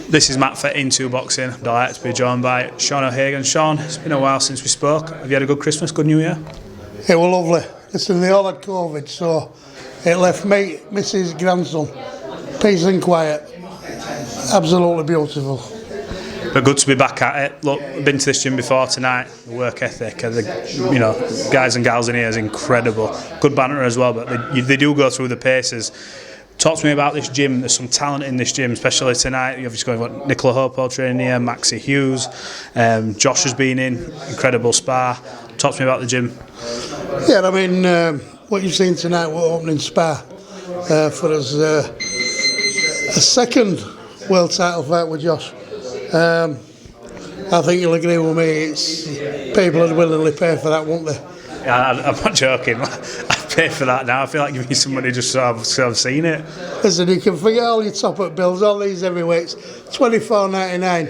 This is Matt for Into Boxing. I'm delighted to be joined by Sean O'Hagan. Sean, it's been a while since we spoke. Have you had a good Christmas, good New Year? It was lovely. Listen, they all had COVID, so it left me, Mrs. Grandson, peace and quiet. Absolutely beautiful. But good to be back at it. Look, I've been to this gym before tonight. The work ethic, the guys and gals in here is incredible. Good banter as well, but they do go through the paces. Talk to me about this gym. There's some talent in this gym, especially tonight. You've obviously got Nicola Hopo training here, Maxi Hughes, Josh has been in, incredible spar. Talk to me about the gym. Yeah, I mean, what you've seen tonight, we're opening spar for us. A second world title fight with Josh. I think you'll agree with me, people would willingly pay for that, won't they? Yeah, I'm not joking. I'd pay for that now. I feel like giving you some money just so I've seen it. Listen, you can forget all your top-up bills, all these heavyweights, $24.99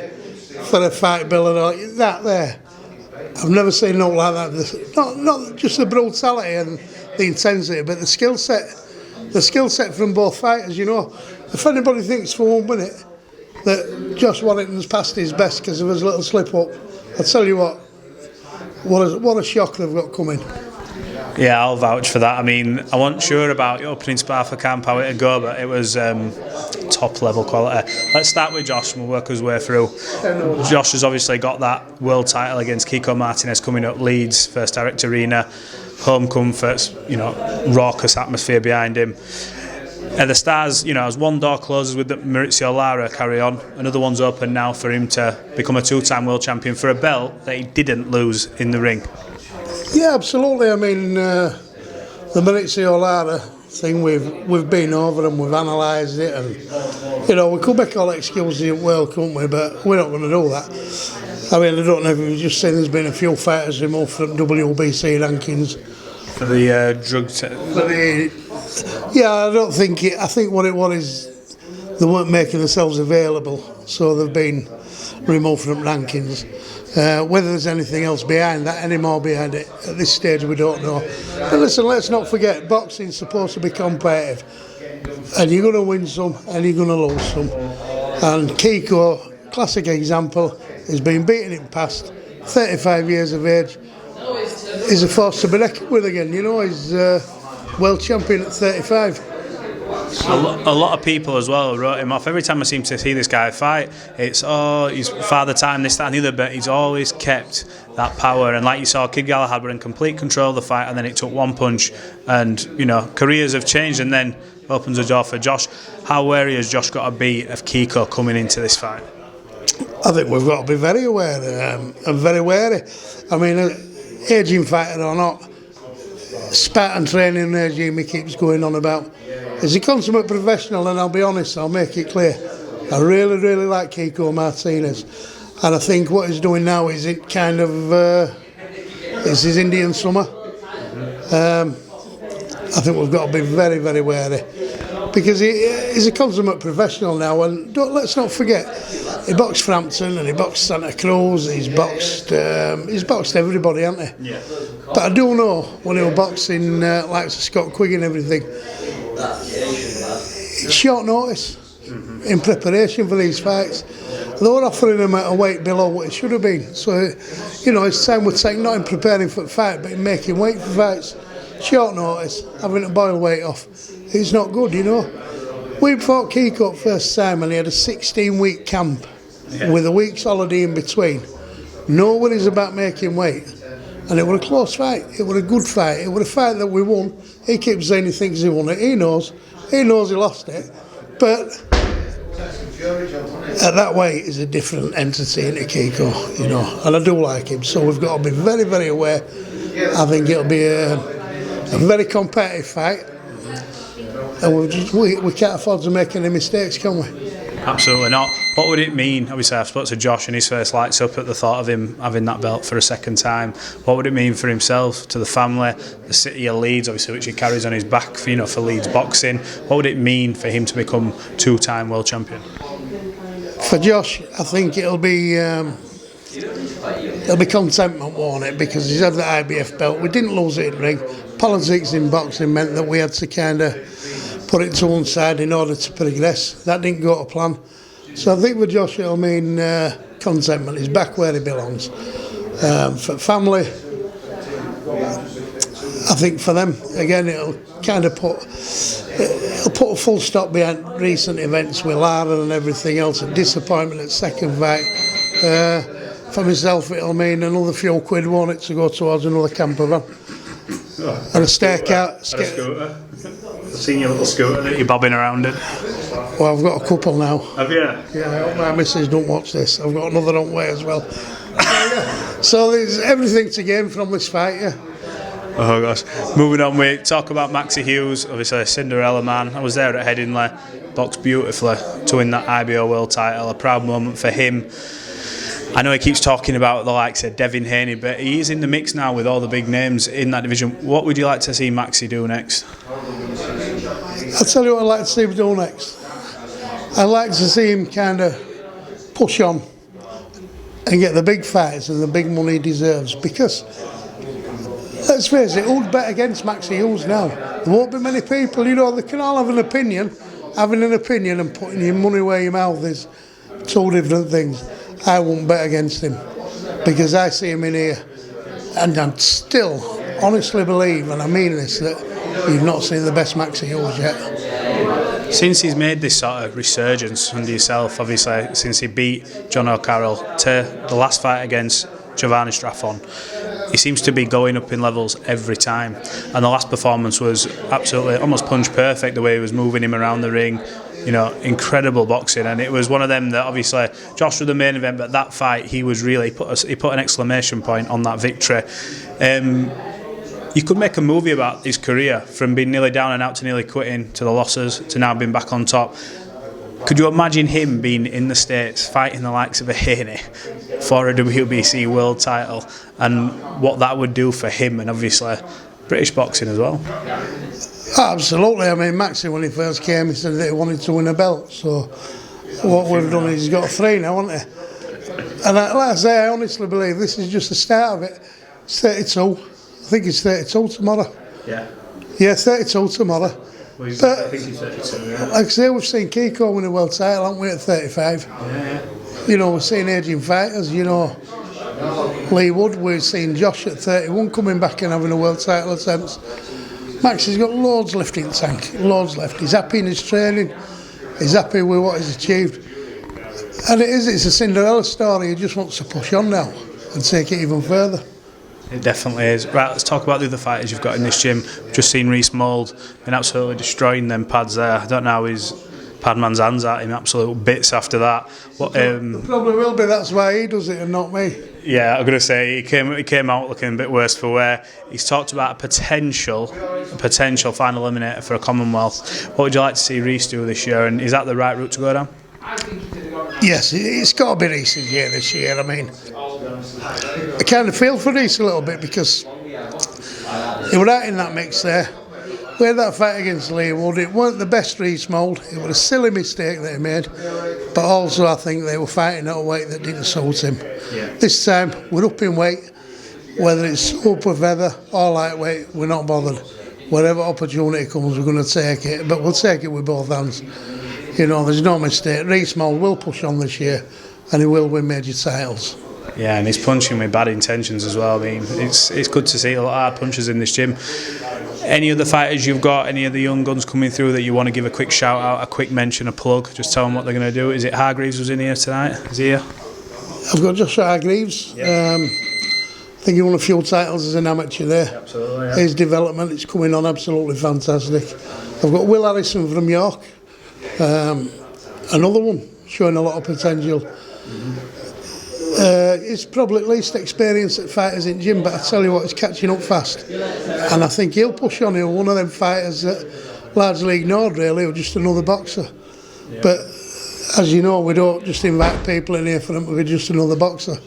for a fight bill and all that there. I've never seen nothing like that. Not just the brutality and the intensity, but the skill set. The skill set from both fighters, you know. If anybody thinks for 1 minute that Josh Warrington's passed his best because of his little slip-up, I'll tell you what a shock they've got coming. Yeah, I'll vouch for that. I mean, I wasn't sure about your opening spar for camp, how it'd go, but it was top level quality. Let's start with Josh and we'll work his way through. Josh has obviously got that world title against Kiko Martinez coming up, Leeds, First Direct Arena, home comforts, raucous atmosphere behind him. The stars, as one door closes with Maurizio Lara carry on, another one's open now for him to become a two-time world champion for a belt that he didn't lose in the ring. Yeah, absolutely. I mean, the Maurizio Lara thing, we've been over and we've analysed it, and we could make all excuses in the world, couldn't we? But we're not going to do that. I mean, I don't know if you've just seen there's been a few fighters removed from WBC rankings for the drug. Yeah, I don't think it. I think what it was is they weren't making themselves available, so they've been removed from rankings. Whether there's anything else behind that, any more behind it, at this stage we don't know. But listen, let's not forget, boxing's supposed to be competitive, and you're going to win some and you're going to lose some. And Kiko, classic example, has been beaten in the past, 35 years of age, is a force to be reckoned with again. He's world champion at 35. A lot of people as well wrote him off. Every time I seem to see this guy fight, it's he's father time, this, that and the other, but he's always kept that power. And like you saw, Kid Galahad were in complete control of the fight, and then it took one punch, and careers have changed, and then opens the door for Josh. How wary has Josh got to be of Kiko coming into this fight? I think we've got to be very aware and very wary. I mean, aging fighter or not, Spartan training regime he keeps going on about. He's a consummate professional, and I'll be honest, I'll make it clear, I really, really like Kiko Martinez, and I think what he's doing now is it's his Indian summer. I think we've got to be very, very wary, because he's a consummate professional now, and let's not forget, he boxed Frampton and he boxed Santa Cruz, he's boxed everybody, hasn't he? Yeah. But I do know when he was boxing like Scott Quigg and everything, it's short notice in preparation for these fights. They were offering him at a weight below what it should have been. So, his time would take not in preparing for the fight, but in making weight for fights. Short notice, having to boil weight off. It's not good, We fought Kiko first time and he had a 16-week camp with a week's holiday in between. No worries about making weight. And it was a close fight. It was a good fight. It was a fight that we won. He keeps saying he thinks he won it. He knows he lost it. But at that weight, he's a different entity in Kiko, And I do like him. So we've got to be very, very aware. I think it'll be a very competitive fight. And we can't afford to make any mistakes, can we? Absolutely not. What would it mean? Obviously, I've spoken to Josh and his face lights up at the thought of him having that belt for a second time. What would it mean for himself, to the family, the city of Leeds, obviously, which he carries on his back, for Leeds boxing? What would it mean for him to become two-time world champion? For Josh, I think it'll be contentment, won't it? Because he's had the IBF belt. We didn't lose it in the ring. Politics in boxing meant that we had to kind of put it to one side in order to progress. That didn't go to plan. So I think with Josh it'll mean contentment. He's back where he belongs. For family, I think for them again it'll kind of put a full stop behind recent events with Lara and everything else, and disappointment at second fight. For myself it'll mean another few quid, won't it, to go towards another camper van and a stakeout. I've seen your little scooter that you're bobbing around in. Well, I've got a couple now. Have you? Yeah, I hope my missus don't watch this. I've got another on way as well. So there's everything to gain from this fight, yeah. Oh gosh. Moving on, we talk about Maxi Hughes, obviously a Cinderella man. I was there at Headingley, boxed beautifully to win that IBO world title. A proud moment for him. I know he keeps talking about the likes of Devin Haney, but he is in the mix now with all the big names in that division. What would you like to see Maxi do next? I'll tell you what I'd like to see him do next. I'd like to see him kind of push on and get the big fights and the big money he deserves, because let's face it, who'd bet against Maxi Hughes now? There won't be many people, you know, they can all have an opinion. Having an opinion and putting your money where your mouth is, two different things. I won't bet against him because I see him in here, and I still honestly believe, and I mean this, that you've not seen the best Maxi Hughes yet. Since he's made this sort of resurgence under yourself, obviously, since he beat John O'Carroll to the last fight against Giovanni Straffon, he seems to be going up in levels every time. And the last performance was absolutely almost punch perfect, the way he was moving him around the ring. You know, incredible boxing, and it was one of them that obviously Josh was the main event, but that fight he was really he put an exclamation point on that victory. You could make a movie about his career, from being nearly down and out to nearly quitting, to the losses, to now being back on top. Could you imagine him being in the States fighting the likes of a Haney for a WBC world title, and what that would do for him and obviously British boxing as well? Absolutely. I mean, Maxi, when he first came, he said that he wanted to win a belt. So what we've done is he's got 3 now, hasn't he? And like I say, I honestly believe this is just the start of it. It's 32. I think it's 32 tomorrow. Yeah. Yeah, 32 tomorrow. Well, but I think he's 32, yeah. Like I say, we've seen Kiko win a world title, haven't we, at 35? Yeah. You know, we've seen aging fighters, you know. Lee Wood, we've seen Josh at 31 coming back and having a world title attempt. Maxi's got loads left in the tank, loads left. He's happy in his training, he's happy with what he's achieved. And it's a Cinderella story. He just wants to push on now and take it even further. It definitely is. Right, let's talk about the other fighters you've got in this gym. We've just seen Reece Mould been absolutely destroying them pads there. I don't know how his padman's hands at him, absolute bits after that. What, probably will be, that's why he does it and not me. Yeah, I'm going to say he came out looking a bit worse for wear. He's talked about a potential final eliminator for a Commonwealth. What would you like to see Reece do this year, and is that the right route to go down? Yes, it's got to be Reece's year this year. I mean, I kind of feel for Reece a little bit because he was out in that mix there. We had that fight against Lee Wood. It weren't the best Reece Mould. It was a silly mistake that he made. But also I think they were fighting at a weight that didn't suit him. Yeah. This time we're up in weight. Whether it's super feather or lightweight, we're not bothered. Whatever opportunity comes, we're going to take it. But we'll take it with both hands. You know, there's no mistake. Reece Mould will push on this year and he will win major titles. Yeah, and he's punching with bad intentions as well. I mean, it's good to see a lot of hard punchers in this gym. Any other fighters you've got, any of the young guns coming through that you want to give a quick shout out, a quick mention, a plug? Just tell them what they're going to do. Is it Hargreaves was in here tonight? Is he here? I've got Josh Hargreaves. Yeah. I think he won a few titles as an amateur there. Absolutely, yeah. His development is coming on absolutely fantastic. I've got Will Harrison from York. Another one showing a lot of potential. He's probably at least experienced at fighters in gym, but I tell you what, he's catching up fast. And I think he'll push on. He'll one of them fighters that largely ignored, really, or just another boxer. Yeah. But as you know, we don't just invite people in here for them to be just another boxer.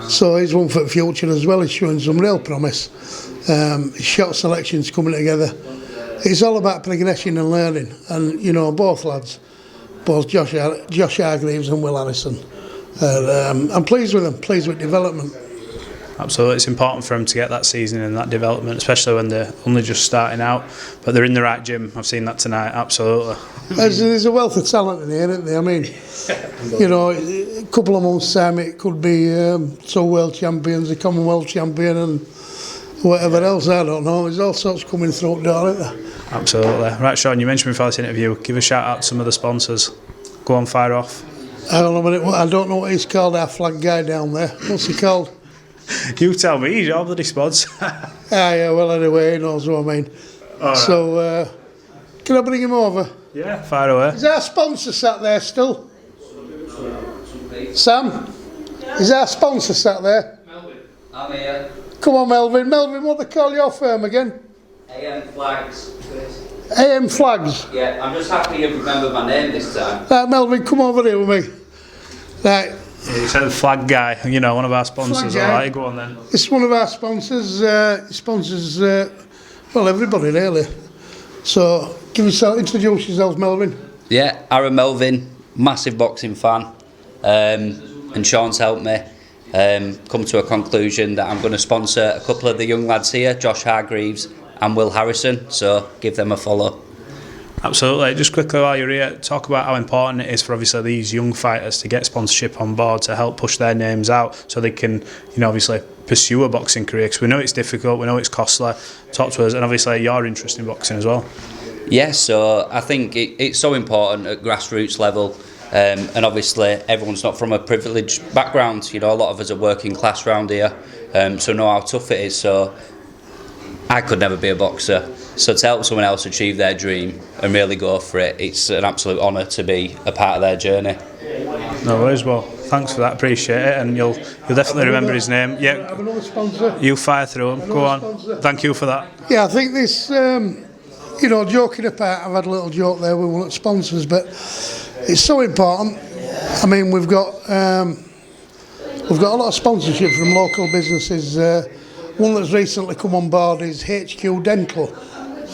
So he's one for the future as well. He's showing some real promise. His shot selection's coming together. It's all about progression and learning. And, you know, both lads, both Josh Hargreaves and Will Harrison, I'm pleased with them, pleased with development. Absolutely, it's important for them to get that season and that development, especially when they're only just starting out. But they're in the right gym. I've seen that tonight. Absolutely. There's a wealth of talent in here, isn't there? I mean, you know, a couple of months' time it could be two world champions, a Commonwealth champion, and whatever else. I don't know. There's all sorts coming through the door, isn't there? Absolutely. Right, Sean. You mentioned before this interview. Give a shout out to some of the sponsors. Go on, fire off. I don't know what he's called. Our flag guy down there. What's he called? You tell me, you're bloody sponsor. Yeah, well, anyway, he knows what I mean. Right. So, can I bring him over? Yeah, fire away. Is our sponsor sat there still? Sam? Is our sponsor sat there? Melvin. I'm here. Come on, Melvin. Melvin, what they call your firm again? AM Flags. AM Flags? Yeah, I'm just happy you remember my name this time. Right, Melvin, come over here with me. Right. Yeah, you said the flag guy, you know, one of our sponsors. Flag All guy. right, go on then. This is one of our sponsors. Sponsors, well, everybody really. So, introduce yourself, Melvin. Yeah, Aaron Melvin, massive boxing fan, and Sean's helped me come to a conclusion that I'm going to sponsor a couple of the young lads here, Josh Hargreaves and Will Harrison. So give them a follow. Absolutely. Just quickly while you're here, talk about how important it is for obviously these young fighters to get sponsorship on board to help push their names out so they can, you know, obviously pursue a boxing career, because we know it's difficult, we know it's costly. Talk to us, and obviously you're interested in boxing as well. Yeah, so I think it's so important at grassroots level, and obviously everyone's not from a privileged background. You know, a lot of us are working class round here, so know how tough it is. So I could never be a boxer. So to help someone else achieve their dream and really go for it, it's an absolute honour to be a part of their journey. No worries. Well, thanks for that. Appreciate it, and you'll definitely remember his name. Yeah. Have another sponsor. You fire through him. Go on. Sponsor. Thank you for that. Yeah, I think this, you know, joking apart, I've had a little joke there with one of the sponsors, but it's so important. I mean, we've got a lot of sponsorship from local businesses. One that's recently come on board is HQ Dental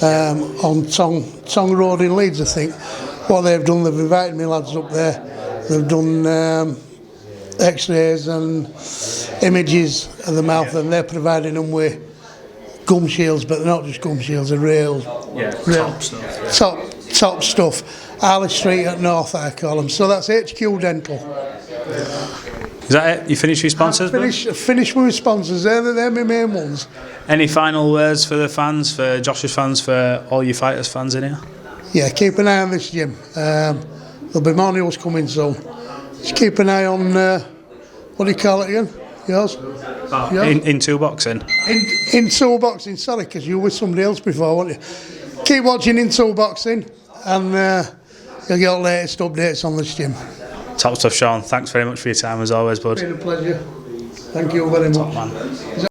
on Tong Road in Leeds, I think. What they've done, they've invited me lads up there. They've done x-rays and images of the mouth, and they're providing them with gum shields, but they're not just gum shields, they're real top stuff. Top stuff. Harley Street at North, I call them. So that's HQ Dental. Is that it? You finished with sponsors? Finish with sponsors. They're my main ones. Any final words for the fans, for Josh's fans, for all you fighters fans in here? Yeah, keep an eye on this gym. There'll be more news coming soon. Just keep an eye on, what do you call it again? Yours? Into boxing. Into boxing, sorry, because you were with somebody else before, weren't you? Keep watching Into boxing, and you'll get all the latest updates on this gym. Top stuff, Sean. Thanks very much for your time as always, bud. It's been a pleasure. Thank you very much. Man.